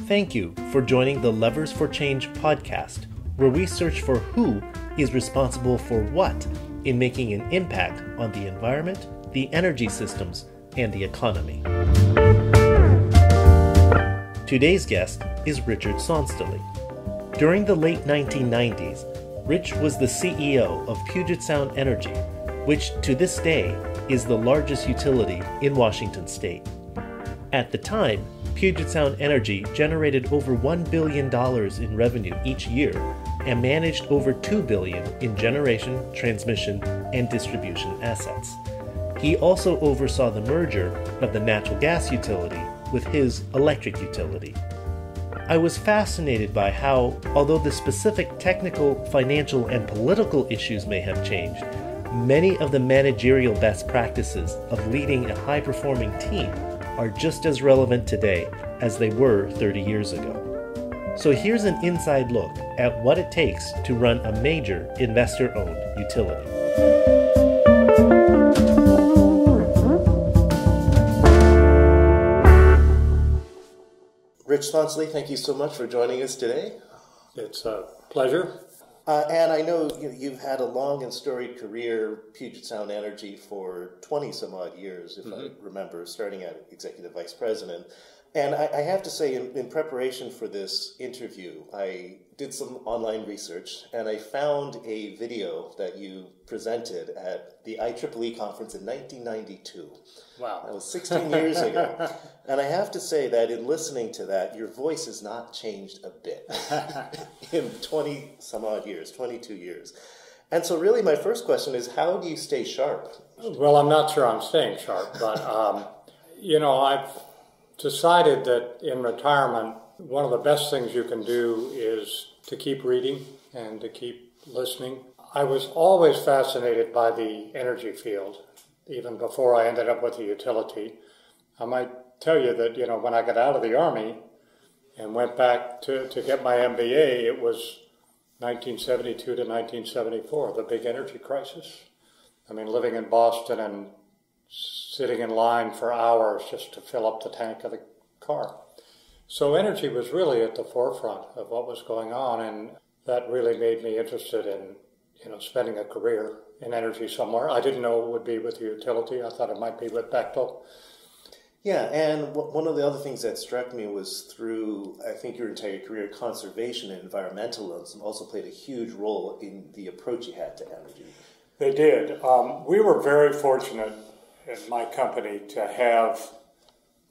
Thank you for joining the Levers for Change podcast, where we search for who is responsible for what in making an impact on the environment, the energy systems, and the economy. Today's guest is Richard Sonstelie. During the late 1990s, Rich was the CEO of Puget Sound Energy, which to this day is the largest utility in Washington state. At the time, Puget Sound Energy generated over $1 billion in revenue each year and managed over $2 billion in generation, transmission, and distribution assets. He also oversaw the merger of the natural gas utility with his electric utility. I was fascinated by how, although the specific technical, financial, and political issues may have changed, many of the managerial best practices of leading a high-performing team are just as relevant today as they were 30 years ago. So here's an inside look at what it takes to run a major investor-owned utility. Rich Sonstelie, thank you so much for joining us today. It's a pleasure. And I know you've had a long and storied career, Puget Sound Energy, for 20 some odd years, if I remember, starting at Executive Vice President. And I have to say, in preparation for this interview, I did some online research, and I found a video that you presented at the IEEE conference in 1992. Wow. That was 16 years ago. And I have to say that in listening to that, your voice has not changed a bit in 20 some odd years, 22 years. And so really my first question is, how do you stay sharp? Well, I'm not sure I'm staying sharp, but, I've decided that in retirement, one of the best things you can do is to keep reading and to keep listening. I was always fascinated by the energy field, even before I ended up with the utility. I might tell you that, when I got out of the Army and went back to get my MBA, it was 1972 to 1974, the big energy crisis. I mean, living in Boston and sitting in line for hours just to fill up the tank of the car. So energy was really at the forefront of what was going on, and that really made me interested in, spending a career in energy somewhere. I didn't know it would be with the utility. I thought it might be with Bechtel. Yeah, and one of the other things that struck me was through, I think, your entire career, conservation and environmentalism also played a huge role in the approach you had to energy. They did. We were very fortunate in my company to have,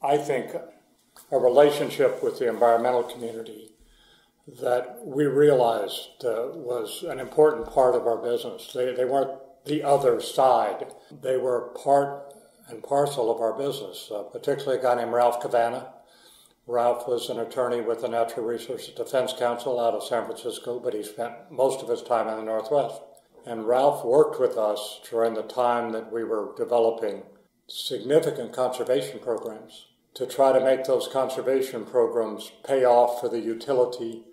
I think, a relationship with the environmental community that we realized was an important part of our business. They weren't the other side. They were part and parcel of our business, particularly a guy named Ralph Cavanna. Ralph was an attorney with the Natural Resources Defense Council out of San Francisco, but he spent most of his time in the Northwest. And Ralph worked with us during the time that we were developing significant conservation programs to try to make those conservation programs pay off for the utility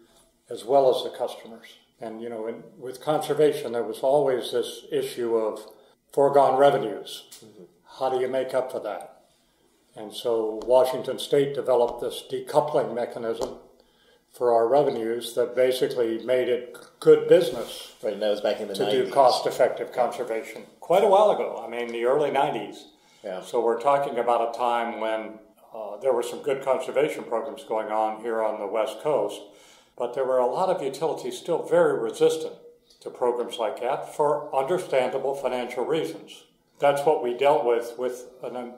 as well as the customers. And, with conservation, there was always this issue of foregone revenues. How do you make up for that? And so Washington State developed this decoupling mechanism for our revenues that basically made it good business. Right, and that was back in the 90s. To do cost-effective conservation. Quite a while ago, the early 90s. Yeah. So we're talking about a time when there were some good conservation programs going on here on the West Coast, but there were a lot of utilities still very resistant to programs like that for understandable financial reasons. That's what we dealt with an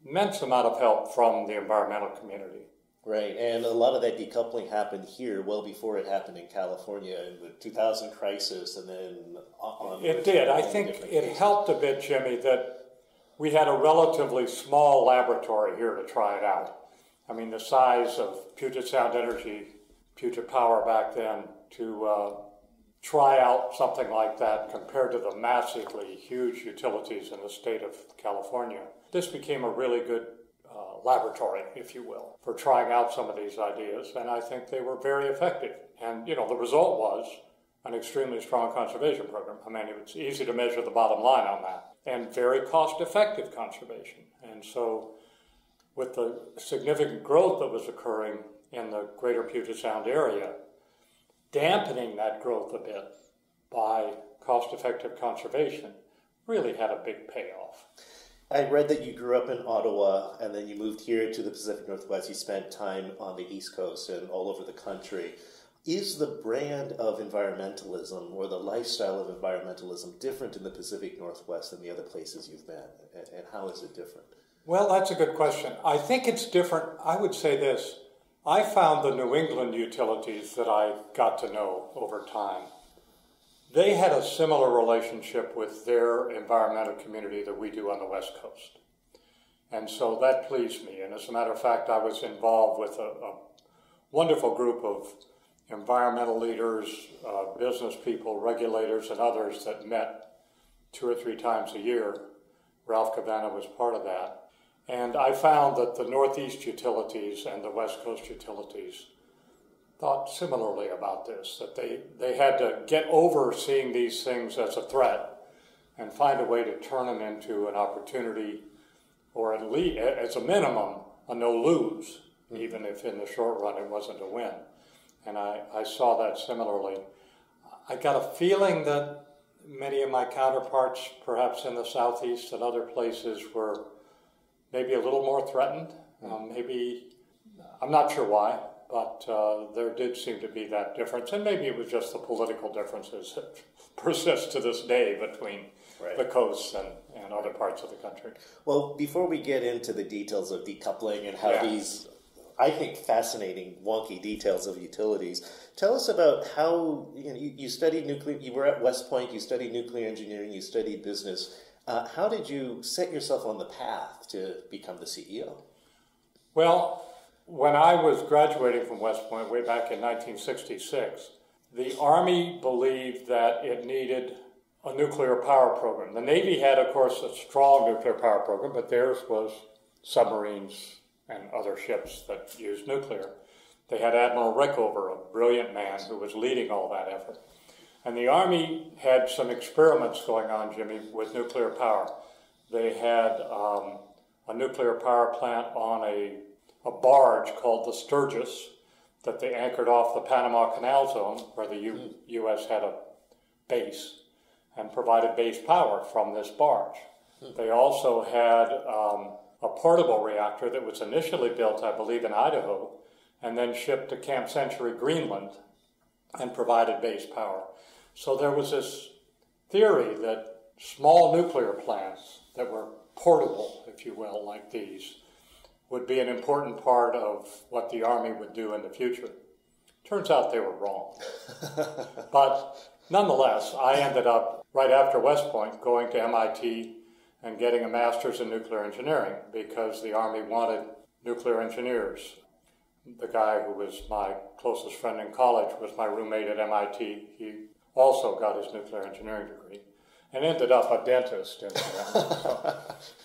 immense amount of help from the environmental community. Right, and a lot of that decoupling happened here well before it happened in California in the 2000 crisis, and then on. It did. I think it helped a bit, Jimmy, that we had a relatively small laboratory here to try it out. The size of Puget Sound Energy, Puget Power back then, to try out something like that compared to the massively huge utilities in the state of California. This became a really good laboratory, if you will, for trying out some of these ideas, and I think they were very effective. And, the result was an extremely strong conservation program. It's easy to measure the bottom line on that, and very cost-effective conservation. And so with the significant growth that was occurring, in the greater Puget Sound area, dampening that growth a bit by cost-effective conservation really had a big payoff. I read that you grew up in Ottawa and then you moved here to the Pacific Northwest. You spent time on the East Coast and all over the country. Is the brand of environmentalism or the lifestyle of environmentalism different in the Pacific Northwest than the other places you've been? And how is it different? Well, that's a good question. I think it's different. I would say this. I found the New England utilities that I got to know over time, they had a similar relationship with their environmental community that we do on the West Coast. And so that pleased me. And as a matter of fact, I was involved with a wonderful group of environmental leaders, business people, regulators, and others that met 2 or 3 times a year. Ralph Cavanna was part of that. And I found that the Northeast utilities and the West Coast utilities thought similarly about this, that they had to get over seeing these things as a threat and find a way to turn them into an opportunity, or at least, as a minimum, a no-lose, even if in the short run it wasn't a win. And I saw that similarly. I got a feeling that many of my counterparts, perhaps in the Southeast and other places, were maybe a little more threatened. Maybe, I'm not sure why, but there did seem to be that difference. And maybe it was just the political differences that persist to this day between the coasts and other parts of the country. Well, before we get into the details of decoupling and how these, I think, fascinating, wonky details of utilities, tell us about how you studied nuclear, you were at West Point, you studied nuclear engineering, you studied business. How did you set yourself on the path to become the CEO? Well, when I was graduating from West Point way back in 1966, the Army believed that it needed a nuclear power program. The Navy had, of course, a strong nuclear power program, but theirs was submarines and other ships that used nuclear. They had Admiral Rickover, a brilliant man who was leading all that effort. And the Army had some experiments going on, Jimmy, with nuclear power. They had a nuclear power plant on a barge called the Sturgis that they anchored off the Panama Canal Zone, where the U.S. had a base, and provided base power from this barge. They also had a portable reactor that was initially built, I believe, in Idaho, and then shipped to Camp Century, Greenland, and provided base power. So there was this theory that small nuclear plants that were portable, if you will, like these, would be an important part of what the Army would do in the future. Turns out they were wrong. But nonetheless, I ended up, right after West Point, going to MIT and getting a master's in nuclear engineering because the Army wanted nuclear engineers. The guy who was my closest friend in college was my roommate at MIT. He also got his nuclear engineering degree and ended up a dentist.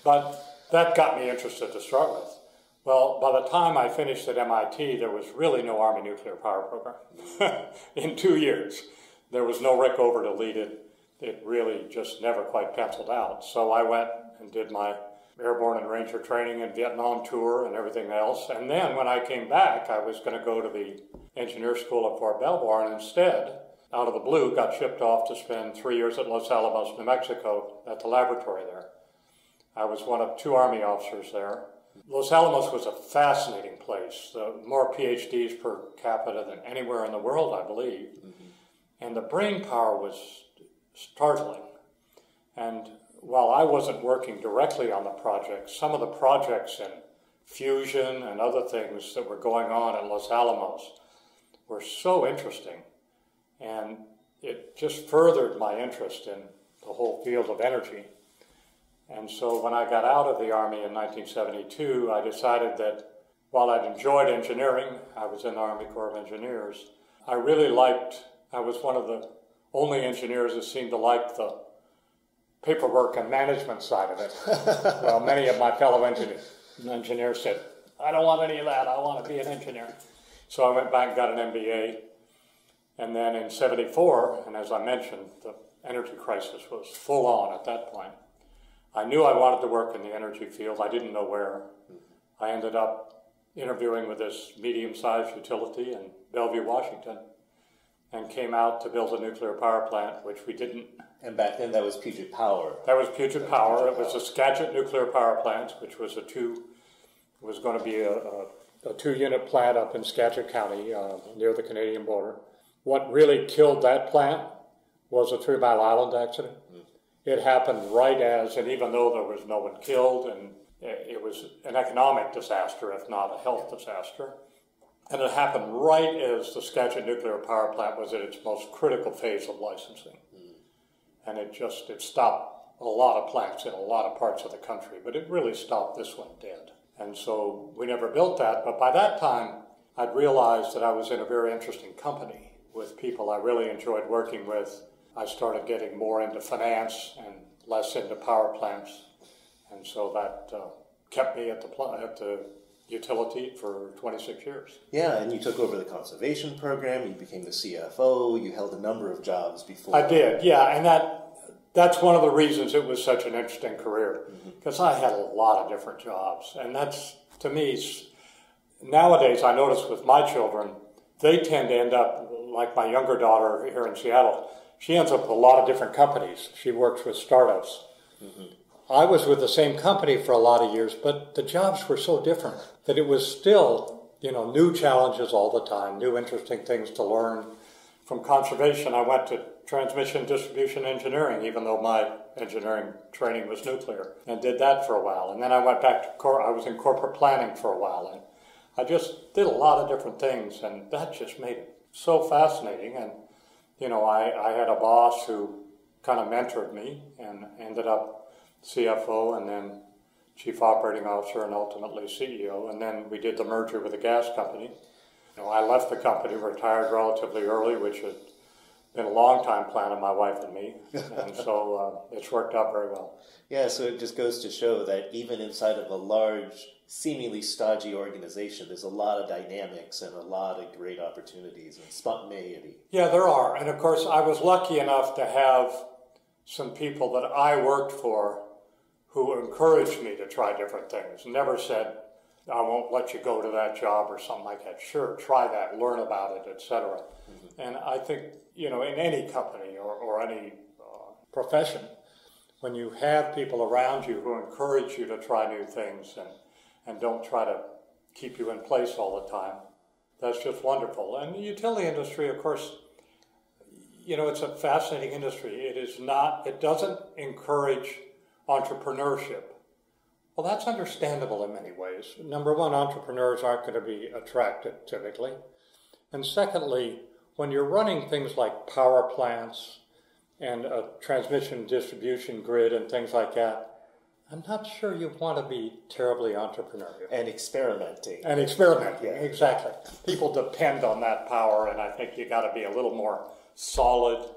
But that got me interested to start with. Well, by the time I finished at MIT, there was really no Army nuclear power program. In 2 years, there was no Rickover to lead it. It really just never quite penciled out. So I went and did my airborne and ranger training and Vietnam tour and everything else. And then when I came back, I was going to go to the engineer school at Fort Belvoir, and instead, out of the blue, got shipped off to spend 3 years at Los Alamos, New Mexico, at the laboratory there. I was one of 2 Army officers there. Los Alamos was a fascinating place. More PhDs per capita than anywhere in the world, I believe. And the brain power was startling. And while I wasn't working directly on the project, some of the projects in fusion and other things that were going on at Los Alamos were so interesting. And it just furthered my interest in the whole field of energy. And so when I got out of the Army in 1972, I decided that while I'd enjoyed engineering, I was in the Army Corps of Engineers, I was one of the only engineers that seemed to like the paperwork and management side of it. Well, many of my fellow engineers said, I don't want any of that, I want to be an engineer. So I went back and got an MBA. And then in 74, and as I mentioned, the energy crisis was full on at that point. I knew I wanted to work in the energy field. I didn't know where. I ended up interviewing with this medium-sized utility in Bellevue, Washington, and came out to build a nuclear power plant, which we didn't. And back then that was Puget Power. That was Puget Power. It was the Skagit nuclear power plant, which was was going to be a two-unit plant up in Skagit County near the Canadian border. What really killed that plant was a 3 Mile Island accident. It happened right as, and even though there was no one killed, and it was an economic disaster, if not a health disaster. And it happened right as the Skagit nuclear power plant was at its most critical phase of licensing. And it stopped a lot of plants in a lot of parts of the country, but it really stopped this one dead. And so we never built that, but by that time, I'd realized that I was in a very interesting company with people I really enjoyed working with. I started getting more into finance and less into power plants, and so that kept me at the utility for 26 years. Yeah, and you took over the conservation program, you became the CFO, you held a number of jobs before. I did, yeah, and that's one of the reasons it was such an interesting career, because I had a lot of different jobs, and that's, to me, nowadays I notice with my children, they tend to end up, like my younger daughter here in Seattle, she ends up with a lot of different companies. She works with startups. I was with the same company for a lot of years, but the jobs were so different that it was still, new challenges all the time, new interesting things to learn. From conservation, I went to transmission distribution engineering, even though my engineering training was nuclear, and did that for a while. And then I went back to I was in corporate planning for a while, and I just did a lot of different things, and that just made it so fascinating. And, I had a boss who kind of mentored me and ended up CFO and then Chief Operating Officer and ultimately CEO. And then we did the merger with the gas company. I left the company, retired relatively early, which had been a long time plan of my wife and me. And so it's worked out very well. Yeah, so it just goes to show that even inside of a large, seemingly stodgy organization, there's a lot of dynamics and a lot of great opportunities and spontaneity. Yeah, there are. And of course, I was lucky enough to have some people that I worked for who encouraged me to try different things. Never said, I won't let you go to that job or something like that. Sure, try that, learn about it, etc. And I think, in any company or any profession, when you have people around you who encourage you to try new things and don't try to keep you in place all the time, that's just wonderful. And the utility industry, of course, it's a fascinating industry. It doesn't encourage entrepreneurship. Well, that's understandable in many ways. Number one, entrepreneurs aren't going to be attracted typically. And secondly, when you're running things like power plants and a transmission distribution grid and things like that, I'm not sure you want to be terribly entrepreneurial. And experimenting. Yeah. Exactly. People depend on that power, and I think you got to be a little more solid.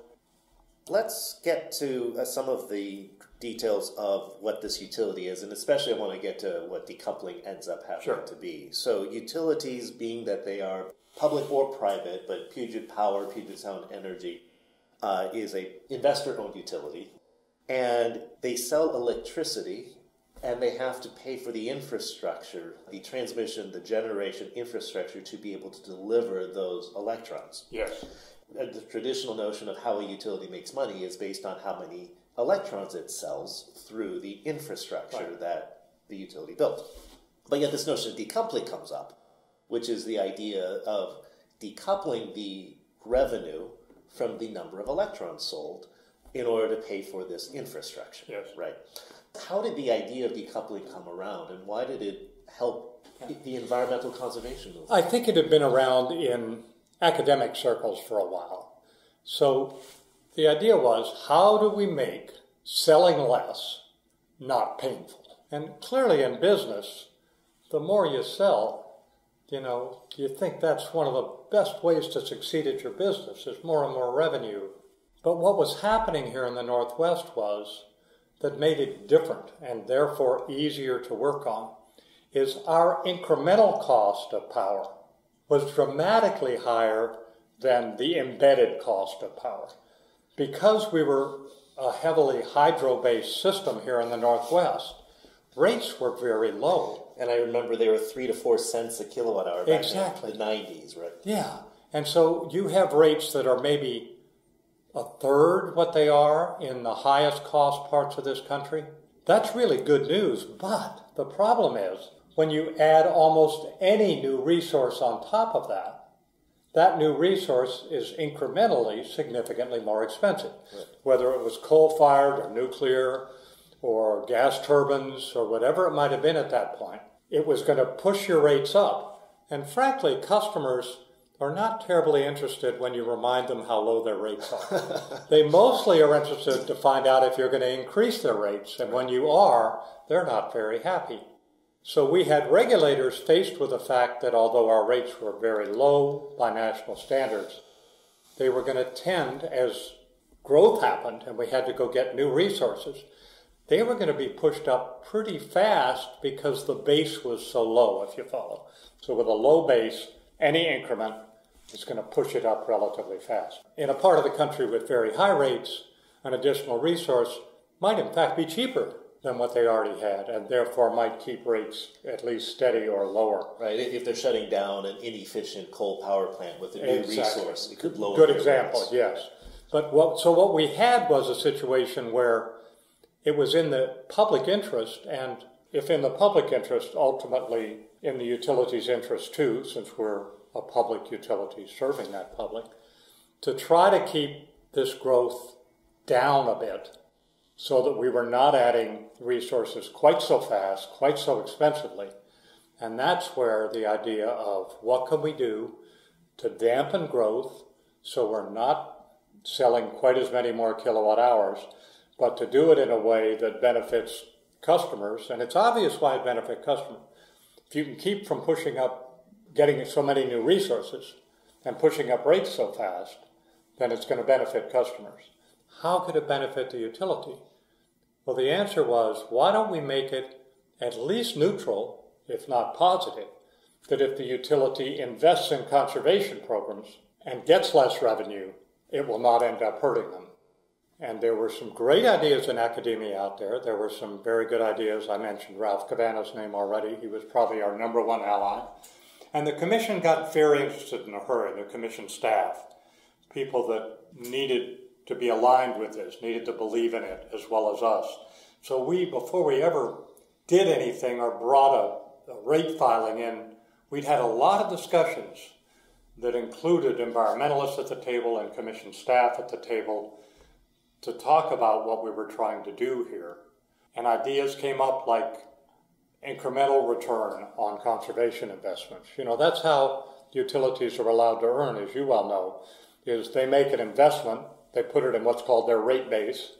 Let's get to some of the details of what this utility is, and especially I want to get to what decoupling ends up having to be. So utilities, being that they are public or private, but Puget Power, Puget Sound Energy, is a investor-owned utility, and they sell electricity, and they have to pay for the infrastructure, the transmission, the generation infrastructure to be able to deliver those electrons. Yes. The traditional notion of how a utility makes money is based on how many electrons it sells through the infrastructure that the utility built. But yet this notion of decoupling comes up, which is the idea of decoupling the revenue from the number of electrons sold in order to pay for this infrastructure. Yes. Right. How did the idea of decoupling come around, and why did it help the environmental conservation movement? I think it had been around in academic circles for a while. So the idea was, how do we make selling less not painful? And clearly in business, the more you sell, you think that's one of the best ways to succeed at your business, is more and more revenue. But what was happening here in the Northwest was, that made it different and therefore easier to work on, is our incremental cost of power was dramatically higher than the embedded cost of power. Because we were a heavily hydro-based system here in the Northwest, rates were very low. And I remember they were 3 to 4 cents a kilowatt hour back Exactly. in the 90s, right? Yeah. And so you have rates that are maybe a third what they are in the highest cost parts of this country. That's really good news. But the problem is when you add almost any new resource on top of that, that new resource is incrementally significantly more expensive. Right. Whether it was coal-fired or nuclear or gas turbines or whatever it might have been at that point, it was going to push your rates up. And frankly, customers are not terribly interested when you remind them how low their rates are. They mostly are interested to find out if you're going to increase their rates. And when you are, they're not very happy. So we had regulators faced with the fact that although our rates were very low by national standards, they were going to tend, as growth happened and we had to go get new resources, they were going to be pushed up pretty fast because the base was so low, if you follow. So with a low base, any increment is going to push it up relatively fast. In a part of the country with very high rates, an additional resource might in fact be cheaper than what they already had, and therefore might keep rates at least steady or lower. Right, if they're shutting down an inefficient coal power plant with a new resource, it could lower Good their example, rates. yes. But what we had was a situation where it was in the public interest, and if in the public interest, ultimately in the utility's interest too, since we're a public utility serving that public, to try to keep this growth down a bit so that we were not adding resources quite so fast, quite so expensively. And that's where the idea of what can we do to dampen growth so we're not selling quite as many more kilowatt hours, but to do it in a way that benefits customers. And it's obvious why it benefits customers. If you can keep from pushing up, getting so many new resources and pushing up rates so fast, then it's going to benefit customers. How could it benefit the utility? Well, the answer was, why don't we make it at least neutral, if not positive, that if the utility invests in conservation programs and gets less revenue, it will not end up hurting them. And there were some great ideas in academia out there. There were some very good ideas. I mentioned Ralph Cavanaugh's name already. He was probably our number one ally. And the commission got very interested in a hurry, the commission staff, people that needed to be aligned with this, needed to believe in it as well as us. So we, before we ever did anything or brought a rate filing in, we'd had a lot of discussions that included environmentalists at the table and commission staff at the table to talk about what we were trying to do here. And ideas came up like incremental return on conservation investments. You know, that's how utilities are allowed to earn, as you well know, is they make an investment, they put it in what's called their rate base,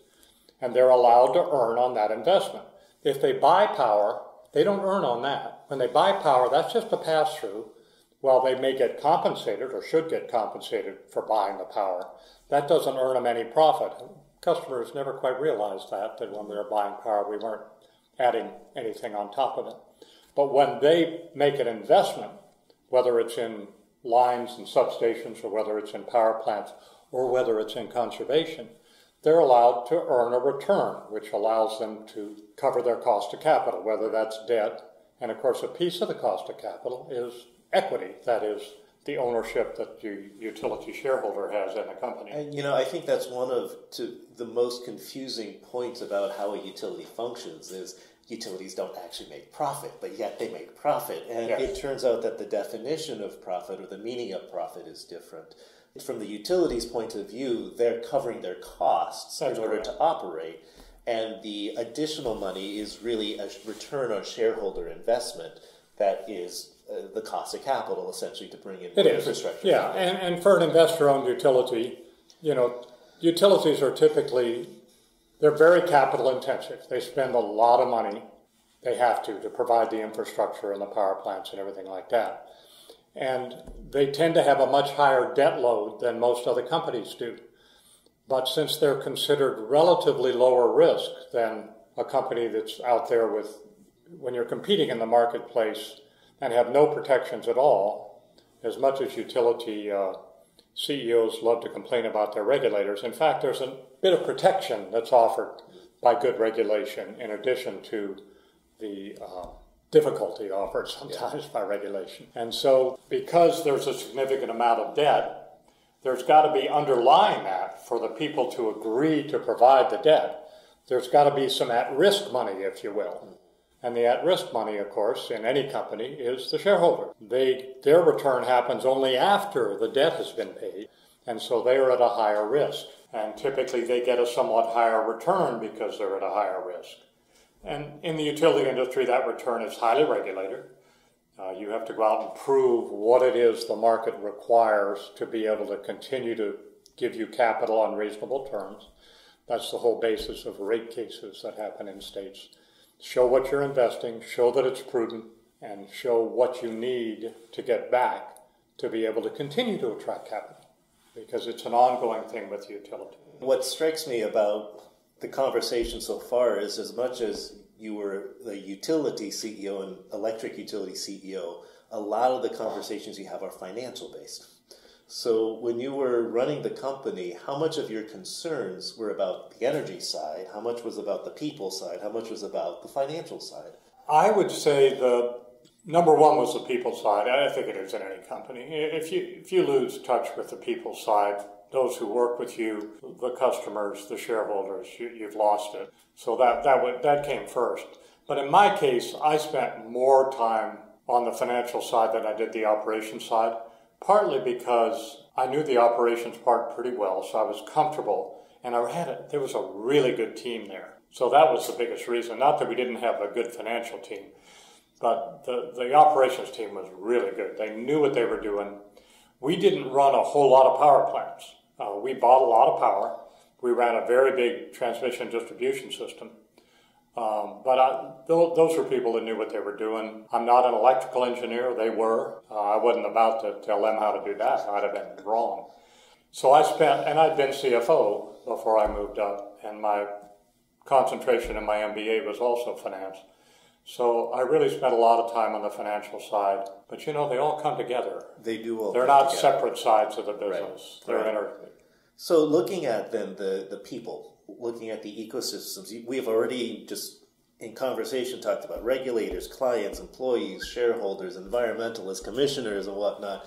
and they're allowed to earn on that investment. If they buy power, they don't earn on that. When they buy power, that's just a pass-through. While they may get compensated or should get compensated for buying the power, that doesn't earn them any profit. Customers never quite realized that when we were buying power, we weren't adding anything on top of it. But when they make an investment, whether it's in lines and substations or whether it's in power plants or whether it's in conservation, they're allowed to earn a return, which allows them to cover their cost of capital, whether that's debt. And of course, a piece of the cost of capital is equity, that is, the ownership that the utility shareholder has in a company. And, you know, I think that's one of the most confusing points about how a utility functions is utilities don't actually make profit, but yet they make profit. And yes. It turns out that the definition of profit or the meaning of profit is different. From the utility's point of view, they're covering their costs in order to operate. And the additional money is really a return on shareholder investment that is the cost of capital, essentially, to bring in infrastructure. Yeah, and for an investor-owned utility, you know, utilities are typically, they're very capital intensive. They spend a lot of money, they have to provide the infrastructure and the power plants and everything like that. And they tend to have a much higher debt load than most other companies do. But since they're considered relatively lower risk than a company that's out there with, when you're competing in the marketplace and have no protections at all, as much as utility CEOs love to complain about their regulators, in fact, there's a bit of protection that's offered by good regulation in addition to the difficulty offered sometimes by regulation. And so because there's a significant amount of debt, there's got to be underlying that for the people to agree to provide the debt. There's got to be some at-risk money, if you will. And the at-risk money, of course, in any company is the shareholder. Their return happens only after the debt has been paid, and so they are at a higher risk. And typically they get a somewhat higher return because they're at a higher risk. And in the utility industry, that return is highly regulated. You have to go out and prove what it is the market requires to be able to continue to give you capital on reasonable terms. That's the whole basis of rate cases that happen in states. Show what you're investing, show that it's prudent, and show what you need to get back to be able to continue to attract capital, because it's an ongoing thing with the utility. What strikes me about the conversation so far is, as much as you were the utility CEO and electric utility CEO, a lot of the conversations you have are financial based. So when you were running the company, how much of your concerns were about the energy side? How much was about the people side? How much was about the financial side? I would say the number one was the people side. I think it is in any company. If you lose touch with the people side, those who work with you, the customers, the shareholders, you've lost it. So that came first. But in my case, I spent more time on the financial side than I did the operations side, partly because I knew the operations part pretty well, so I was comfortable, and there was a really good team there. So that was the biggest reason. Not that we didn't have a good financial team, but the operations team was really good. They knew what they were doing. We didn't run a whole lot of power plants. We bought a lot of power. We ran a very big transmission distribution system. But those were people that knew what they were doing. I'm not an electrical engineer. They were. I wasn't about to tell them how to do that. I'd have been wrong. So I'd been CFO before I moved up, and my concentration in my MBA was also finance. So I really spent a lot of time on the financial side. But they all come together. They do all. They're not separate sides of the business. Right. They're interrelated. So looking at then the people, looking at the ecosystems, we've already just in conversation talked about regulators, clients, employees, shareholders, environmentalists, commissioners, and whatnot.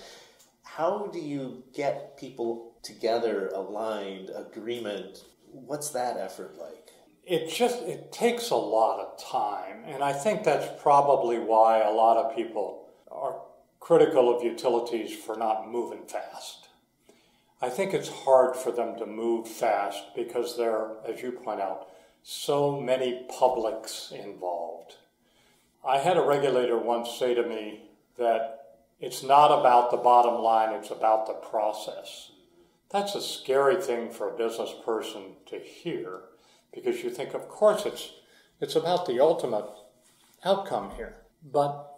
How do you get people together, aligned, agreement? What's that effort like? It takes a lot of time, and I think that's probably why a lot of people are critical of utilities for not moving fast. I think it's hard for them to move fast because there are, as you point out, so many publics involved. I had a regulator once say to me that it's not about the bottom line, it's about the process. That's a scary thing for a business person to hear, because you think, of course, it's about the ultimate outcome here. But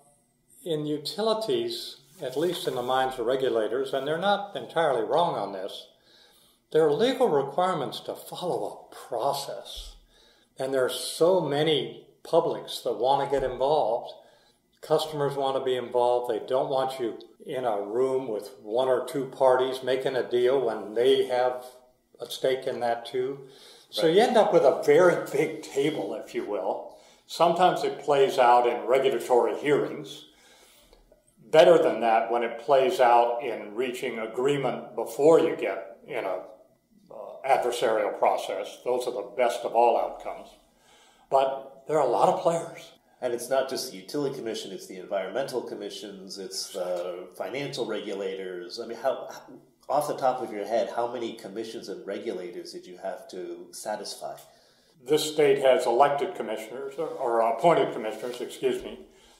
in utilities, at least in the minds of regulators, and they're not entirely wrong on this, there are legal requirements to follow a process. And there are so many publics that want to get involved. Customers want to be involved. They don't want you in a room with one or two parties making a deal when they have a stake in that too. So you end up with a very big table, if you will. Sometimes it plays out in regulatory hearings. Better than that, when it plays out in reaching agreement before you get in a adversarial process. Those are the best of all outcomes. But there are a lot of players. And it's not just the utility commission, it's the environmental commissions, it's the financial regulators. I mean, how, off the top of your head, how many commissions and regulators did you have to satisfy? This state has elected commissioners, or appointed commissioners,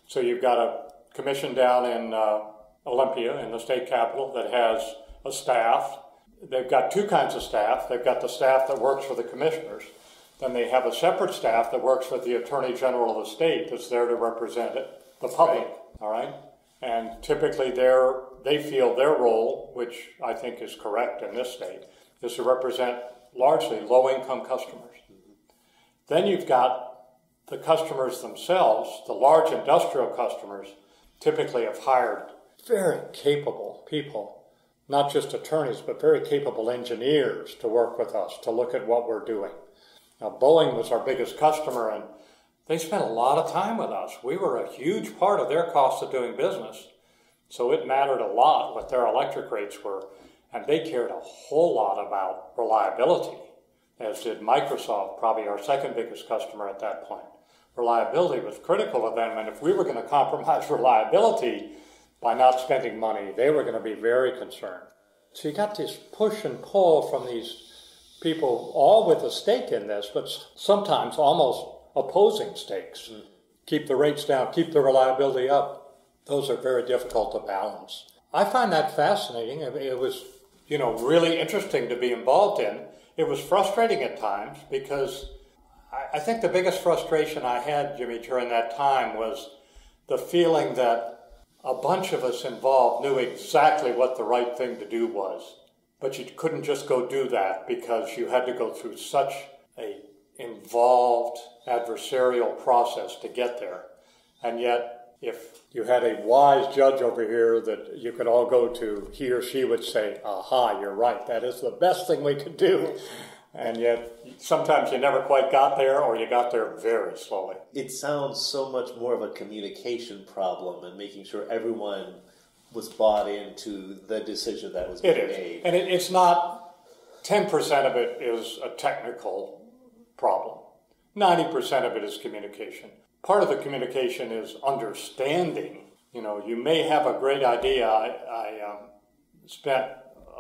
So you've got a commission down in Olympia, in the state capital, that has a staff. They've got two kinds of staff. They've got the staff that works for the commissioners. Then they have a separate staff that works for the Attorney General of the state that's there to represent the public, all right? And typically they feel their role, which I think is correct in this state, is to represent largely low-income customers. Then you've got the customers themselves, the large industrial customers, typically have hired very capable people, not just attorneys, but very capable engineers to work with us, to look at what we're doing. Now, Boeing was our biggest customer, and they spent a lot of time with us. We were a huge part of their cost of doing business. So it mattered a lot what their electric rates were. And they cared a whole lot about reliability, as did Microsoft, probably our second biggest customer at that point. Reliability was critical to them, and if we were going to compromise reliability by not spending money, they were going to be very concerned. So you got this push and pull from these people, all with a stake in this, but sometimes almost opposing stakes. Keep the rates down, keep the reliability up. Those are very difficult to balance. I find that fascinating. It was, really interesting to be involved in. It was frustrating at times because I think the biggest frustration I had, Jimmy, during that time was the feeling that a bunch of us involved knew exactly what the right thing to do was, but you couldn't just go do that because you had to go through such a involved adversarial process to get there. And yet, if you had a wise judge over here that you could all go to, he or she would say, aha, you're right, that is the best thing we could do. And yet, sometimes you never quite got there, or you got there very slowly. It sounds so much more of a communication problem and making sure everyone was bought into the decision that was being made. And it's not, 10% of it is a technical problem. 90% of it is communication. Part of the communication is understanding. You may have a great idea. I spent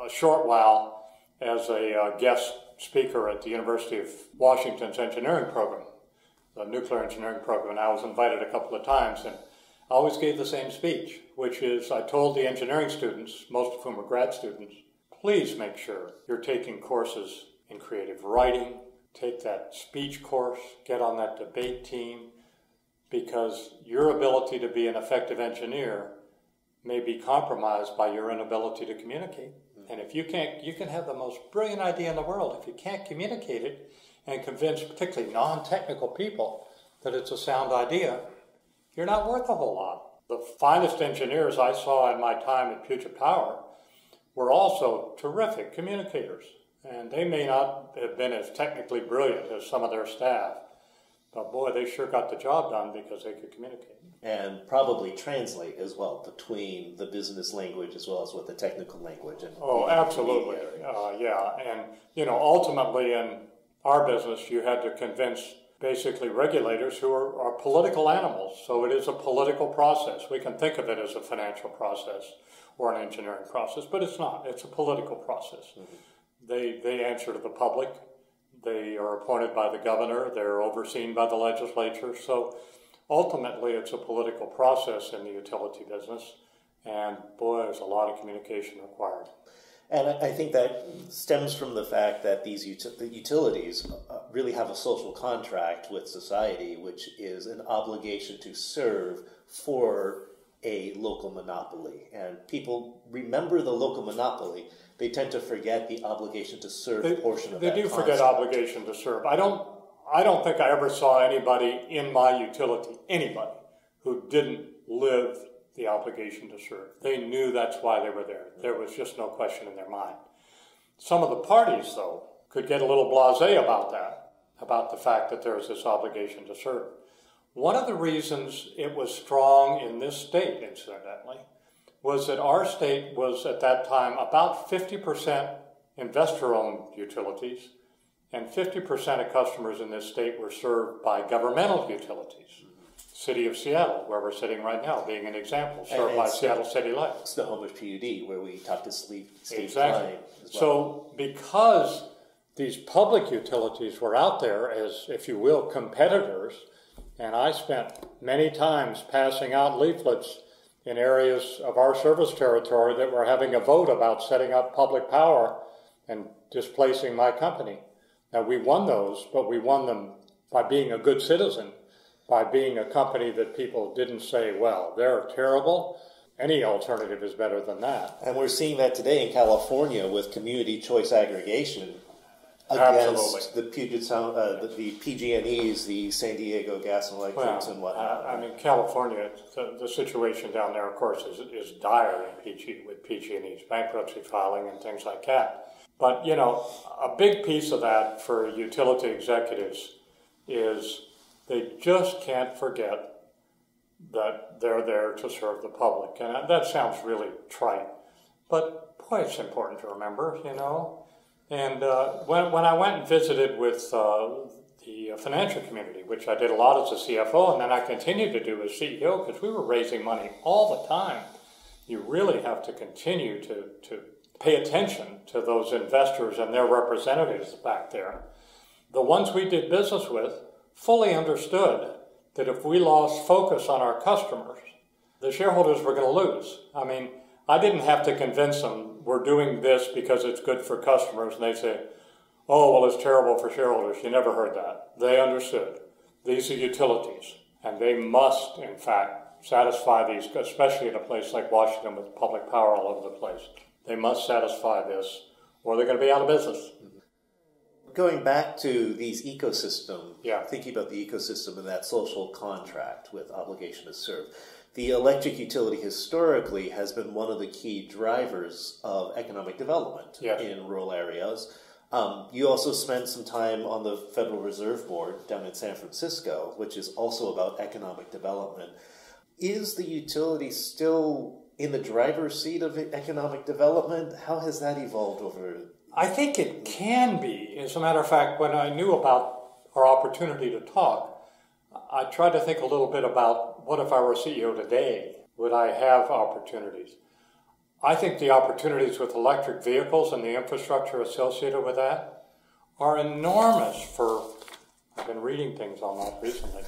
a short while as a guest speaker at the University of Washington's engineering program, the nuclear engineering program, and I was invited a couple of times, and I always gave the same speech, which is I told the engineering students, most of whom are grad students, please make sure you're taking courses in creative writing, take that speech course, get on that debate team, because your ability to be an effective engineer may be compromised by your inability to communicate. And if you can't, you can have the most brilliant idea in the world. If you can't communicate it and convince particularly non-technical people that it's a sound idea, you're not worth a whole lot. The finest engineers I saw in my time at Puget Power were also terrific communicators. And they may not have been as technically brilliant as some of their staff, but boy, they sure got the job done because they could communicate. And probably translate as well between the business language as well as with the technical language. Absolutely. And, ultimately in our business, you had to convince basically regulators who are political animals. So it is a political process. We can think of it as a financial process or an engineering process, but it's not. It's a political process. Mm-hmm. They answer to the public. They are appointed by the governor. They're overseen by the legislature. So ultimately, it's a political process in the utility business. And boy, there's a lot of communication required. And I think that stems from the fact that these utilities really have a social contract with society, which is an obligation to serve for a local monopoly. And people remember the local monopoly. They tend to forget the obligation to serve portion of that. They do forget obligation to serve. I don't think I ever saw anybody in my utility, anybody, who didn't live the obligation to serve. They knew that's why they were there. There was just no question in their mind. Some of the parties, though, could get a little blasé about that, about the fact that there was this obligation to serve. One of the reasons it was strong in this state, incidentally, was that our state was at that time about 50% investor-owned utilities, and 50% of customers in this state were served by governmental utilities. City of Seattle, where we're sitting right now, being an example, served by Seattle City Light. It's the home of PUD, where we talked to Steve Exactly. as well. So because these public utilities were out there as, if you will, competitors, and I spent many times passing out leaflets in areas of our service territory that were having a vote about setting up public power and displacing my company. Now, we won those, but we won them by being a good citizen, by being a company that people didn't say, well, they're terrible. Any alternative is better than that. And we're seeing that today in California with community choice aggregation against the Puget Sound, the PG&Es, the San Diego Gas and Electrics and whatnot. I mean, California, the situation down there, of course, is dire in PG with PG&E's bankruptcy filing and things like that. But, a big piece of that for utility executives is They just can't forget that they're there to serve the public. And that sounds really trite, but boy, it's important to remember, you know. And when I went and visited with the financial community, which I did a lot as a CFO, and then I continued to do as CEO because we were raising money all the time. You really have to continue to pay attention to those investors and their representatives back there. The ones we did business with fully understood that if we lost focus on our customers, the shareholders were going to lose. I mean, I didn't have to convince them we're doing this because it's good for customers, and they say, oh, well, it's terrible for shareholders. You never heard that. They understood. These are utilities, and they must, in fact, satisfy these, especially in a place like Washington with public power all over the place. They must satisfy this, or they're going to be out of business. Going back to these ecosystems, thinking about the ecosystem and that social contract with obligation to serve, the electric utility historically has been one of the key drivers of economic development in rural areas. You also spent some time on the Federal Reserve Board down in San Francisco, which is also about economic development. Is the utility still in the driver's seat of economic development? How has that evolved over? I think it can be. As a matter of fact, when I knew about our opportunity to talk, I tried to think a little bit about what if I were CEO today? Would I have opportunities? I think the opportunities with electric vehicles and the infrastructure associated with that are enormous I've been reading things on that recently,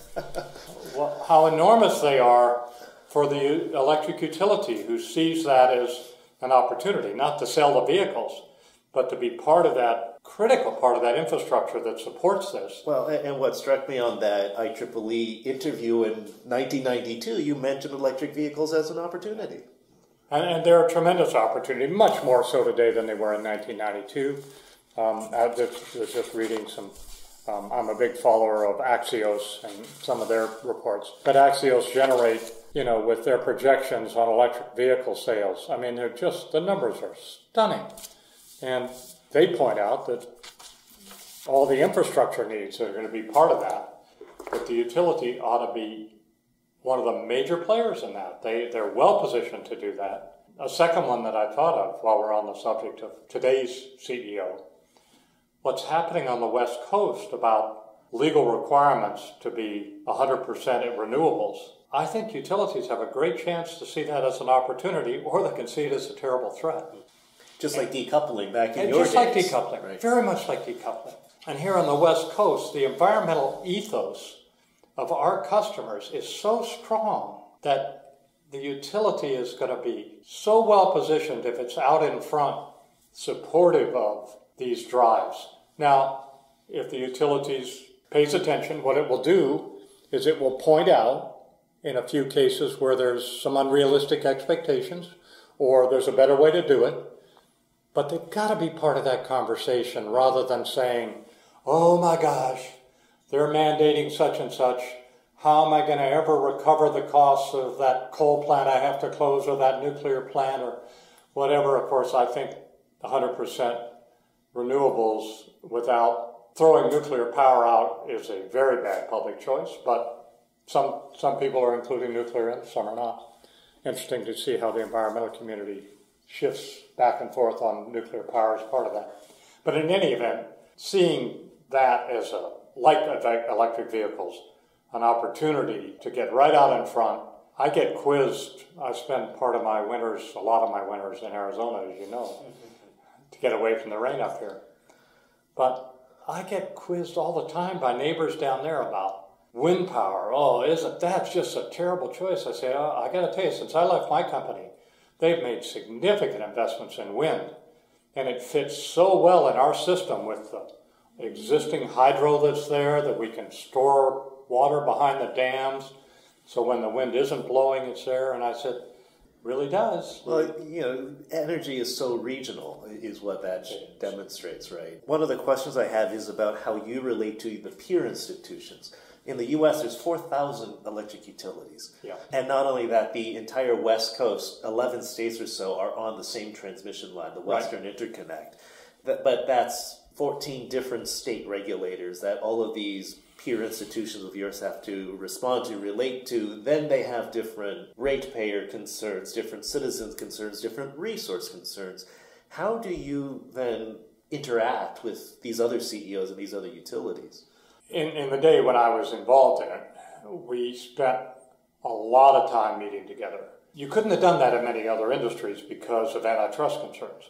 how enormous they are for the electric utility who sees that as an opportunity, not to sell the vehicles, but to be part of that, critical part of that infrastructure that supports this. Well, and what struck me on that IEEE interview in 1992, you mentioned electric vehicles as an opportunity. And they're a tremendous opportunity, much more so today than they were in 1992. I was just reading some, I'm a big follower of Axios and some of their reports. But Axios generate, with their projections on electric vehicle sales, I mean, the numbers are stunning. And they point out that all the infrastructure needs are going to be part of that, but the utility ought to be one of the major players in that. They're well positioned to do that. A second one that I thought of while we're on the subject of today's CEO, what's happening on the West Coast about legal requirements to be 100% at renewables. I think utilities have a great chance to see that as an opportunity, or they can see it as a terrible threat. Just like decoupling back in your days. Just like decoupling, right. Very much like decoupling. And here on the West Coast, the environmental ethos of our customers is so strong that the utility is going to be so well positioned if it's out in front, supportive of these drives. Now, if the utilities pays attention, what it will do is it will point out in a few cases where there's some unrealistic expectations or there's a better way to do it. But they've got to be part of that conversation rather than saying, oh my gosh, they're mandating such and such. How am I going to ever recover the costs of that coal plant I have to close or that nuclear plant or whatever? Of course, I think 100% renewables without throwing nuclear power out is a very bad public choice, but some people are including nuclear and some are not. Interesting to see how the environmental community shifts back and forth on nuclear power as part of that. But in any event, seeing that as like electric vehicles, an opportunity to get right out in front. I get quizzed. I spend a lot of my winters in Arizona, as you know, to get away from the rain up here. But I get quizzed all the time by neighbors down there about wind power. Oh, isn't that just a terrible choice? I say, I got to tell you, since I left my company, they've made significant investments in wind, and it fits so well in our system with the existing hydro that's there that we can store water behind the dams, so when the wind isn't blowing, it's there. And I said, really does. Well, energy is so regional, is what that demonstrates, right? One of the questions I have is about how you relate to the peer institutions. In the U.S., there's 4,000 electric utilities. Yeah. And not only that, the entire West Coast, 11 states or so, are on the same transmission line, the Western Interconnect. But that's 14 different state regulators that all of these peer institutions of yours have to respond to, relate to, then they have different ratepayer concerns, different citizens concerns, different resource concerns. How do you then interact with these other CEOs and these other utilities? In the day when I was involved in it, we spent a lot of time meeting together. You couldn't have done that in many other industries because of antitrust concerns.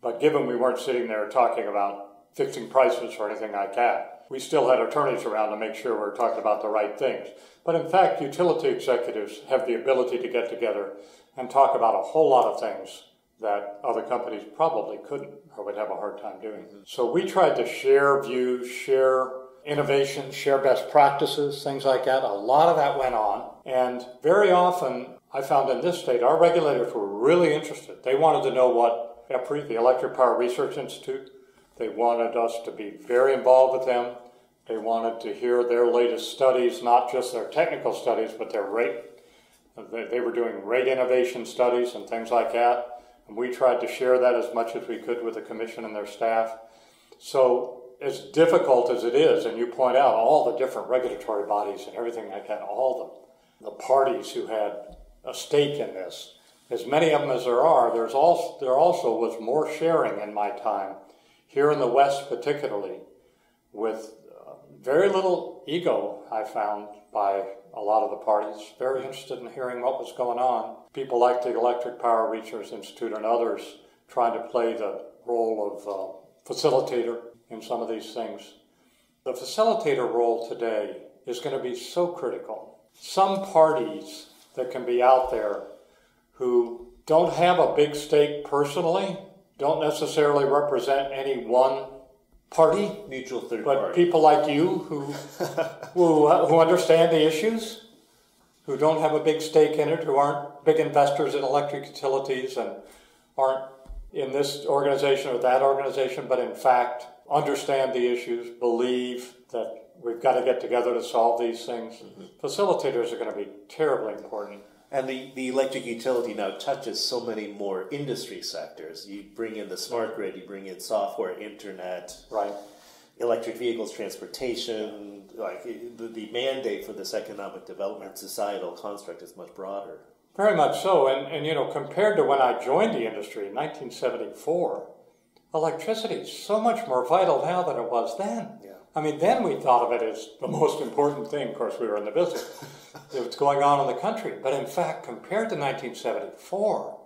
But given we weren't sitting there talking about fixing prices or anything like that, we still had attorneys around to make sure we were talking about the right things. But in fact, utility executives have the ability to get together and talk about a whole lot of things that other companies probably couldn't or would have a hard time doing. So we tried to share views, share innovation, share best practices, things like that. A lot of that went on. And very often, I found in this state, our regulators were really interested. They wanted to know what EPRI, the Electric Power Research Institute, they wanted us to be very involved with them. They wanted to hear their latest studies, not just their technical studies, but their rate. They were doing rate innovation studies and things like that. And we tried to share that as much as we could with the commission and their staff. So as difficult as it is, and you point out all the different regulatory bodies and everything like that, all the parties who had a stake in this, as many of them as there are, there also was more sharing in my time, here in the West particularly, with very little ego, I found, by a lot of the parties, very interested in hearing what was going on. People like the Electric Power Research Institute and others trying to play the role of facilitator in some of these things. The facilitator role today is going to be so critical. Some parties that can be out there who don't have a big stake personally, don't necessarily represent any one party, neutral third but party. People like you who understand the issues, who don't have a big stake in it, who aren't big investors in electric utilities and aren't in this organization or that organization, but in fact understand the issues, believe that we've got to get together to solve these things. Mm-hmm. Facilitators are going to be terribly important. And the electric utility now touches so many more industry sectors. You bring in the smart grid, you bring in software, internet, right, electric vehicles, transportation. Like the mandate for this economic development societal construct is much broader. Very much so. And you know, compared to when I joined the industry in 1974, electricity is so much more vital now than it was then. Yeah. I mean, then we thought of it as the most important thing. Of course, we were in the business. What's going on in the country. But in fact, compared to 1974,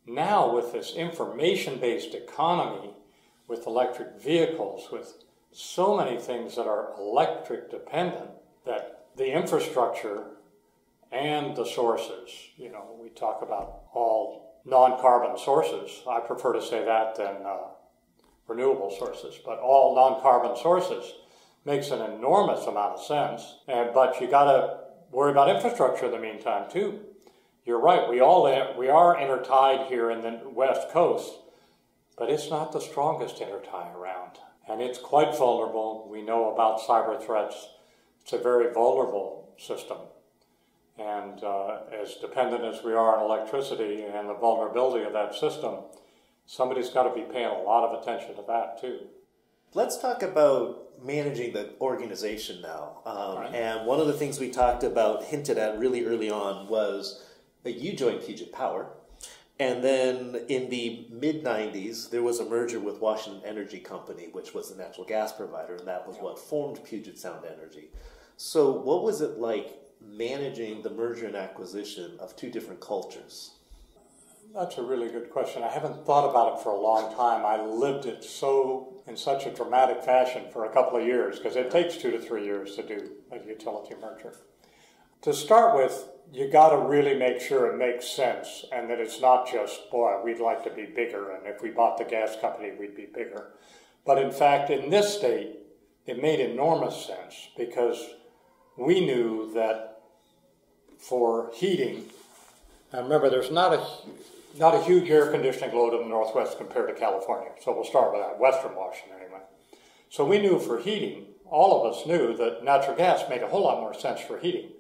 now with this information-based economy, with electric vehicles, with so many things that are electric dependent, that the infrastructure and the sources, you know, we talk about all non-carbon sources. I prefer to say that than renewable sources, but all non-carbon sources makes an enormous amount of sense. But you got to worry about infrastructure in the meantime too. You're right. We are intertied here in the West Coast, but it's not the strongest intertie around, and it's quite vulnerable. We know about cyber threats. It's a very vulnerable system, and as dependent as we are on electricity and the vulnerability of that system, somebody's got to be paying a lot of attention to that too. Let's talk about managing the organization now. Right. And one of the things we talked about, hinted at really early on, was that you joined Puget Power. And then in the mid-90s, there was a merger with Washington Energy Company, which was the natural gas provider, and that was what formed Puget Sound Energy. So what was it like managing the merger and acquisition of two different cultures? That's a really good question. I haven't thought about it for a long time. I lived it in such a dramatic fashion for a couple of years, because it takes 2 to 3 years to do a utility merger. To start with, you got to really make sure it makes sense, and that it's not just, boy, we'd like to be bigger, and if we bought the gas company, we'd be bigger. But in fact, in this state, it made enormous sense, because we knew that for heating, and remember, there's not a huge air conditioning load in the Northwest compared to California. So we'll start with that, Western Washington anyway. So we knew for heating, all of us knew that natural gas made a whole lot more sense for heating.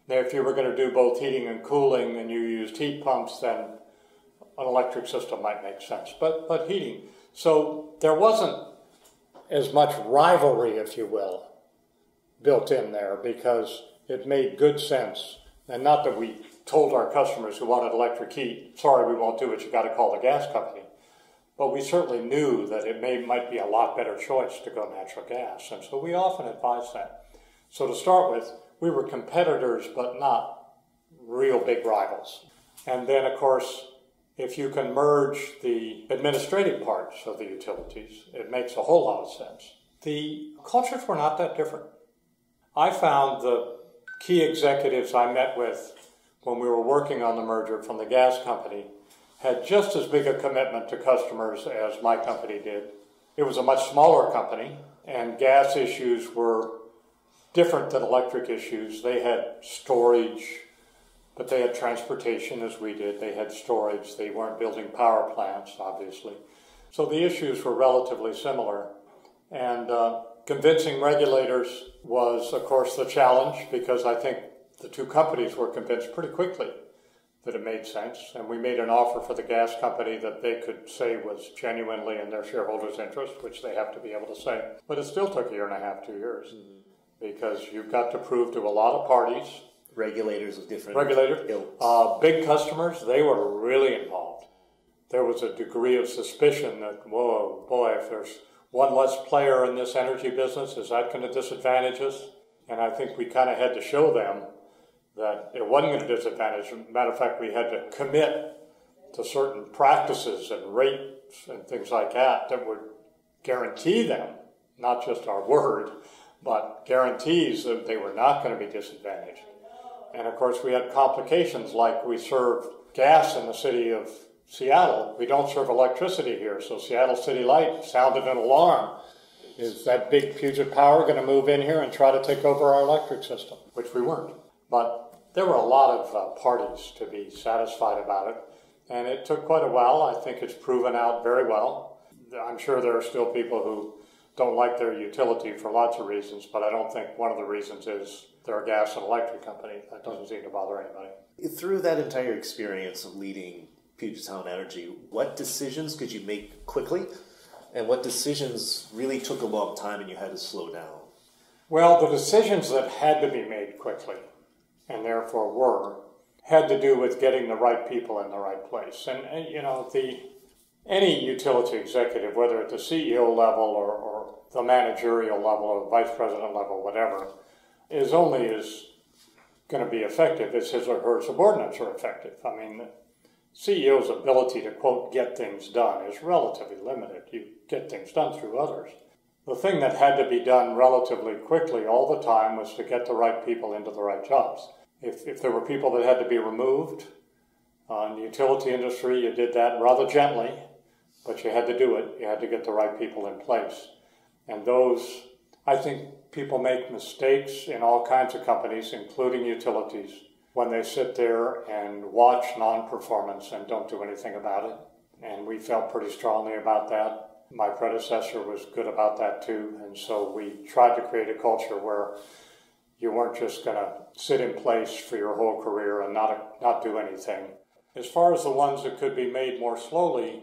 Now, if you were going to do both heating and cooling and you used heat pumps, then an electric system might make sense. But heating. So there wasn't as much rivalry, if you will, built in there because it made good sense. And not that we told our customers who wanted electric heat, sorry, we won't do it, you got to call the gas company. But we certainly knew that it might be a lot better choice to go natural gas. And so we often advised that. So to start with, we were competitors, but not real big rivals. And then, of course, if you can merge the administrative parts of the utilities, it makes a whole lot of sense. The cultures were not that different. I found the key executives I met with when we were working on the merger from the gas company had just as big a commitment to customers as my company did. It was a much smaller company, and gas issues were different than electric issues. They had storage, but they had transportation as we did. They had storage. They weren't building power plants, obviously. So the issues were relatively similar. And convincing regulators was, of course, the challenge, because I think the two companies were convinced pretty quickly that it made sense. And we made an offer for the gas company that they could say was genuinely in their shareholders' interest, which they have to be able to say. But it still took a year and a half, 2 years, because you've got to prove to a lot of parties. Regulators of different ilks. Big customers, they were really involved. There was a degree of suspicion that, whoa, boy, if there's one less player in this energy business, is that going to disadvantage us? And I think we kind of had to show them that it wasn't going to disadvantage them. Matter of fact, we had to commit to certain practices and rates and things like that that would guarantee them, not just our word, but guarantees that they were not going to be disadvantaged. And of course, we had complications like we serve gas in the city of Seattle. We don't serve electricity here, so Seattle City Light sounded an alarm. Is that big Puget Power going to move in here and try to take over our electric system? Which we weren't. But there were a lot of parties to be satisfied about it, and it took quite a while. I think it's proven out very well. I'm sure there are still people who don't like their utility for lots of reasons, but I don't think one of the reasons is they're a gas and electric company. That doesn't seem to bother anybody. Through that entire experience of leading Puget Sound Energy, what decisions could you make quickly, and what decisions really took a long time and you had to slow down? Well, the decisions that had to be made quickly, and therefore had to do with getting the right people in the right place. And you know, any utility executive, whether at the CEO level or the managerial level or vice president level, whatever, is only as going to be effective as his or her subordinates are effective. I mean, the CEO's ability to, quote, get things done is relatively limited. You get things done through others. The thing that had to be done relatively quickly all the time was to get the right people into the right jobs. If there were people that had to be removed, in the utility industry, you did that rather gently, but you had to do it. You had to get the right people in place. And those, I think people make mistakes in all kinds of companies, including utilities, when they sit there and watch non-performance and don't do anything about it. And we felt pretty strongly about that. My predecessor was good about that too. And so we tried to create a culture where you weren't just going to sit in place for your whole career and not do anything. As far as the ones that could be made more slowly,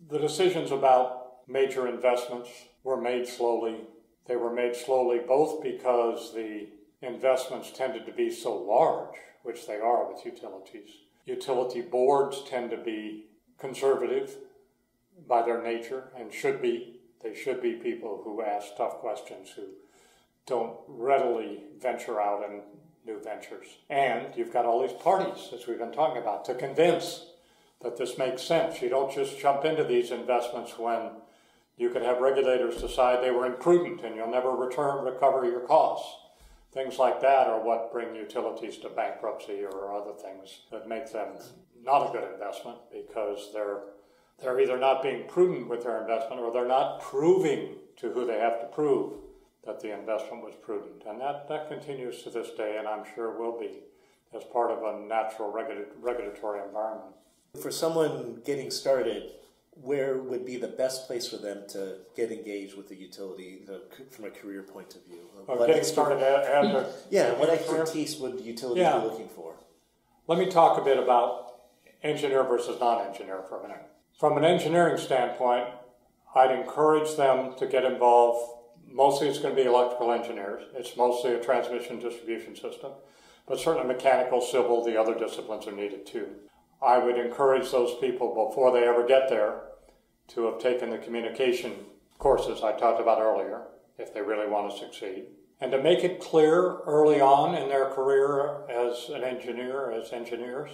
the decisions about major investments were made slowly. They were made slowly both because the investments tended to be so large, which they are with utilities. Utility boards tend to be conservative by their nature and should be. They should be people who ask tough questions, who don't readily venture out in new ventures. And you've got all these parties, as we've been talking about, to convince that this makes sense. You don't just jump into these investments when you could have regulators decide they were imprudent and you'll never recover your costs. Things like that are what bring utilities to bankruptcy or other things that make them not a good investment, because they're either not being prudent with their investment or they're not proving to who they have to prove that the investment was prudent. And that continues to this day, and I'm sure will be as part of a natural regulatory environment. For someone getting started, where would be the best place for them to get engaged with the utility from a career point of view? What expertise would utilities be looking for? Let me talk a bit about engineer versus non-engineer for a minute. From an engineering standpoint, I'd encourage them to get involved Mostly it's going to be electrical engineers. It's mostly a transmission distribution system, but certainly mechanical, civil, the other disciplines are needed too. I would encourage those people before they ever get there to have taken the communication courses I talked about earlier, if they really want to succeed, and to make it clear early on in their career as an engineer, as engineers,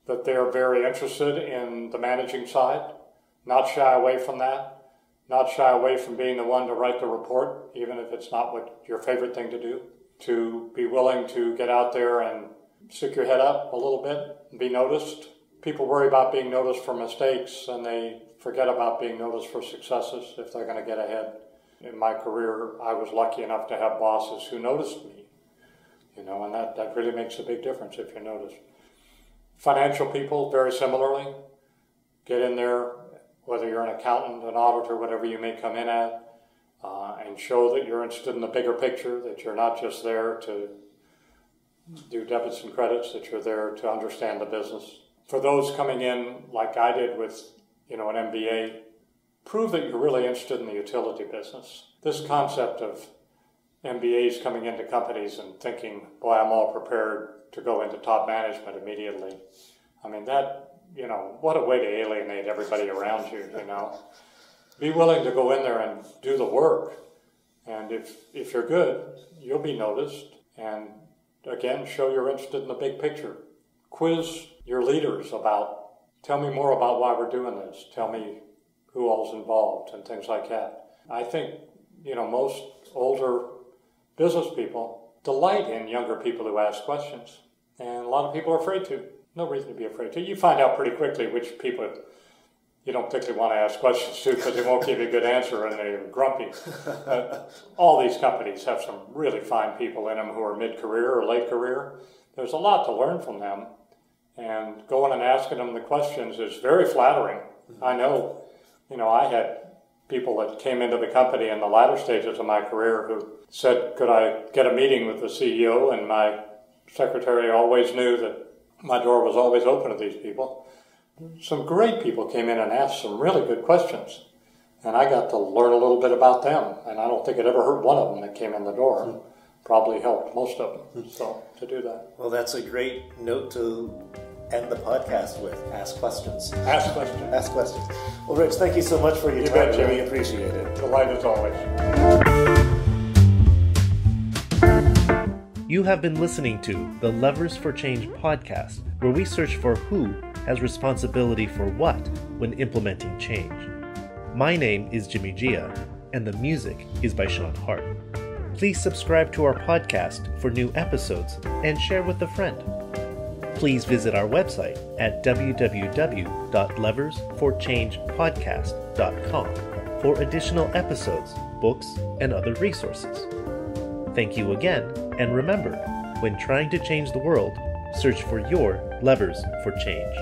that they're very interested in the managing side, not shy away from that, not shy away from being the one to write the report, even if it's not what your favorite thing to do, to be willing to get out there and stick your head up a little bit and be noticed. People worry about being noticed for mistakes, and they forget about being noticed for successes if they're going to get ahead. In my career, I was lucky enough to have bosses who noticed me, and that really makes a big difference if you're noticed. Financial people, very similarly, get in there, whether you're an accountant, an auditor, whatever you may come in at, and show that you're interested in the bigger picture, that you're not just there to do debits and credits, that you're there to understand the business. For those coming in, like I did with an MBA, prove that you're really interested in the utility business. This concept of MBAs coming into companies and thinking, boy, I'm all prepared to go into top management immediately. I mean, what a way to alienate everybody around you, Be willing to go in there and do the work. And if you're good, you'll be noticed. And again, show you're interested in the big picture. Quiz your leaders tell me more about why we're doing this. Tell me who all's involved and things like that. I think, most older business people delight in younger people who ask questions. And a lot of people are afraid to. No reason to be afraid to. You find out pretty quickly which people you don't particularly want to ask questions to because they won't give you a good answer and they're grumpy. All these companies have some really fine people in them who are mid-career or late career. There's a lot to learn from them. And going and asking them the questions is very flattering. I know, I had people that came into the company in the latter stages of my career who said, could I get a meeting with the CEO? And my secretary always knew that my door was always open to these people. Some great people came in and asked some really good questions. And I got to learn a little bit about them. And I don't think it ever hurt one of them that came in the door. Probably helped most of them, to do that. Well, that's a great note to end the podcast with. Ask questions. Ask questions. Ask questions. Well, Rich, thank you so much for your time. I really appreciate it. Delight as always. You have been listening to the Levers for Change podcast, where we search for who has responsibility for what when implementing change. My name is Jimmy Gia, and the music is by Sean Hart. Please subscribe to our podcast for new episodes and share with a friend. Please visit our website at www.leversforchangepodcast.com for additional episodes, books, and other resources. Thank you again, and remember, when trying to change the world, search for your levers for change.